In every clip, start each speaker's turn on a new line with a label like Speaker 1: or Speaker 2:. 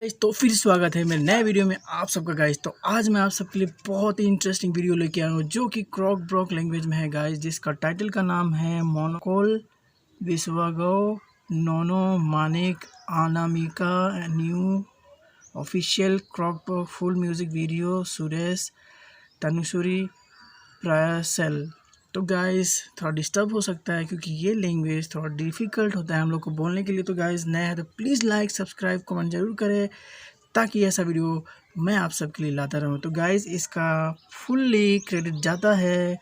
Speaker 1: Guys तो फिर स्वागत है मेरे नए वीडियो में आप सबका गाइस। तो आज मैं आप सबके लिए बहुत ही इंटरेस्टिंग वीडियो लेके आया हूँ जो कि क्रॉक ब्रॉक लैंग्वेज में है गाइस, जिसका टाइटल का नाम है मोनोकोल विश्वागो नोनो मानिक अनामिका न्यू ऑफिशियल क्रॉक ब्रॉक full music video Suresh Tanushree प्रायसेल। तो गाइस थोड़ा डिस्टर्ब हो सकता है क्योंकि ये लैंग्वेज थोड़ा डिफ़िकल्ट होता है हम लोग को बोलने के लिए। तो गाइस नया है तो प्लीज़ लाइक सब्सक्राइब कमेंट जरूर करें ताकि ऐसा वीडियो मैं आप सबके लिए लाता रहूँ। तो गाइस इसका फुल्ली क्रेडिट जाता है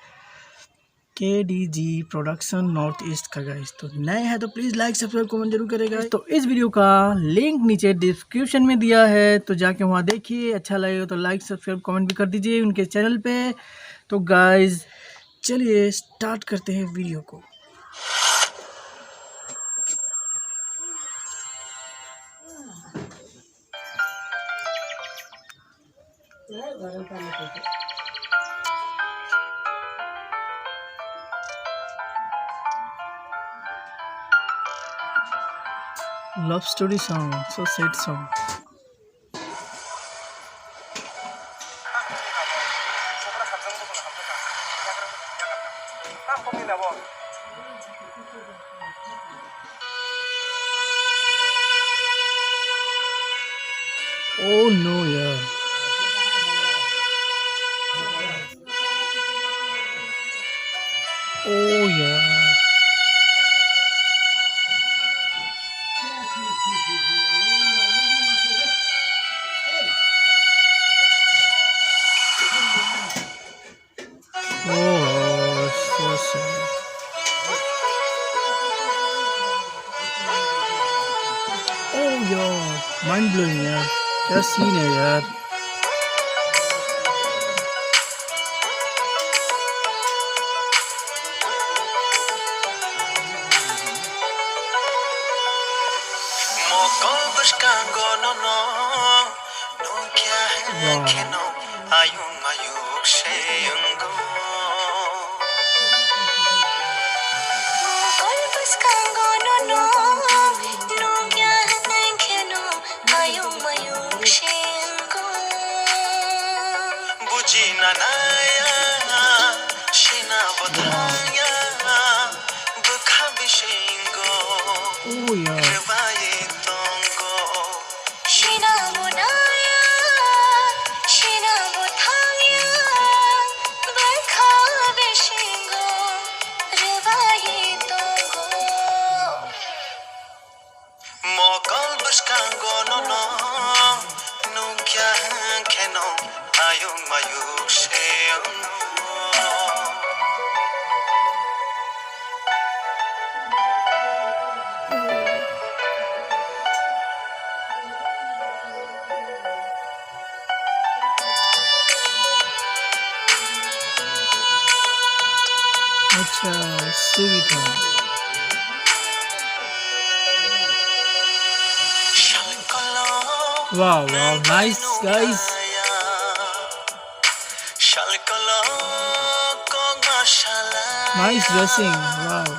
Speaker 1: KDG प्रोडक्शन नॉर्थ ईस्ट का गाइस। तो नए हैं तो प्लीज़ लाइक सब्सक्राइब कमेंट जरूर करेगा। तो इस वीडियो का लिंक नीचे डिस्क्रिप्शन में दिया है, तो जाके वहाँ देखिए। अच्छा लगेगा तो लाइक सब्सक्राइब कमेंट भी कर दीजिए उनके चैनल पे। तो गाइस चलिए स्टार्ट करते हैं वीडियो को। Love story song, so sad song. Oh no यार, ओ यार, ओह सो सैड। ओह यार माइंड ब्लोइंग यार, क्या सीन है यार। Oh यार, अच्छा इससे भी था। वाह वाह, नाइस गाइस। नाइस ड्रेसिंग, वाह।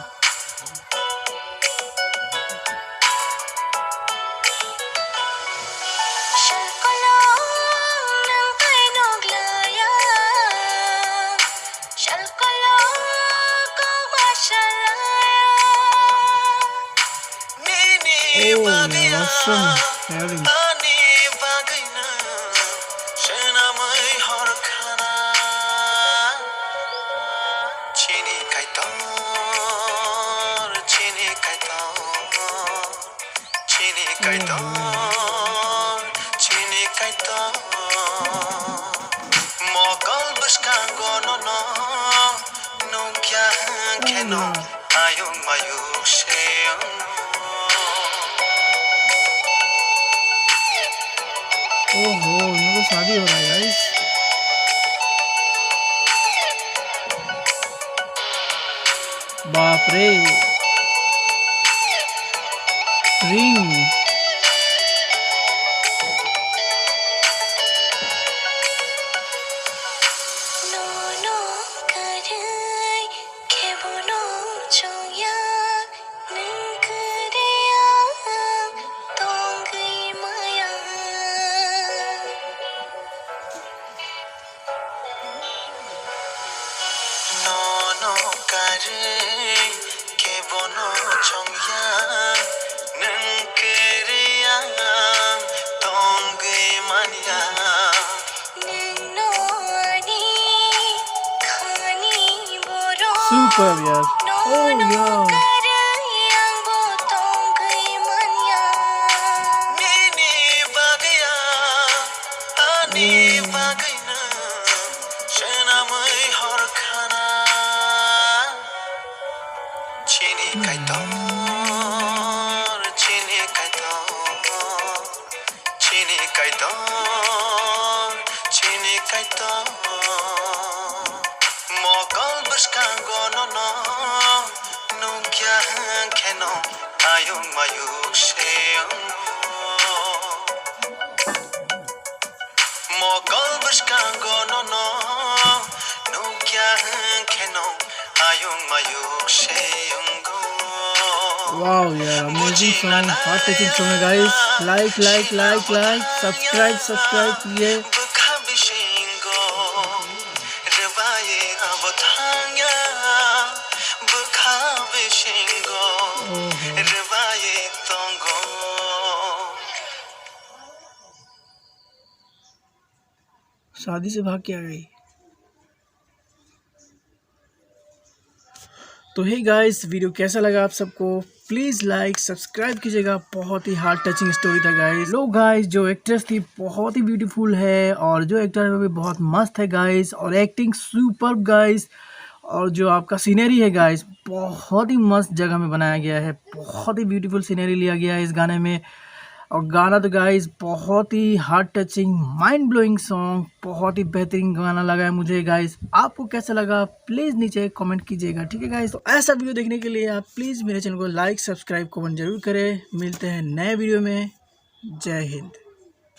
Speaker 1: Oh, awesome pairing. ओहो, इनका शादी हो रहा है गाइस। बाप रे, रिंग। सुपर यार। ओह यार
Speaker 2: Mokal berskango no nungkya keno ayung mayuk seung Mokal berskango no nungkya keno ayung mayuk seung
Speaker 1: wow यार amazing song, heart touching song है गाइस। लाइक सब्सक्राइब कीजिए। शादी से भाग के आ गई। तो हे गाइस, वीडियो कैसा लगा आप सबको? प्लीज़ लाइक सब्सक्राइब कीजिएगा। बहुत ही हार्ट टचिंग स्टोरी था गाइस। लो गाइस, जो एक्ट्रेस थी बहुत ही ब्यूटीफुल है और जो एक्टर है वो भी बहुत मस्त है गाइस, और एक्टिंग सुपर्ब गाइस। और जो आपका सीनरी है गाइस, बहुत ही मस्त जगह में बनाया गया है। बहुत ही ब्यूटीफुल सीनरी लिया गया है इस गाने में। और गाना तो गाइस बहुत ही heart touching, mind blowing song, बहुत ही बेहतरीन गाना लगा है मुझे गाइस। आपको कैसा लगा प्लीज़ नीचे कमेंट कीजिएगा, ठीक है गाइस। तो ऐसा वीडियो देखने के लिए आप प्लीज़ मेरे चैनल को लाइक सब्सक्राइब कमेंट जरूर करें। मिलते हैं नए वीडियो में। जय हिंद।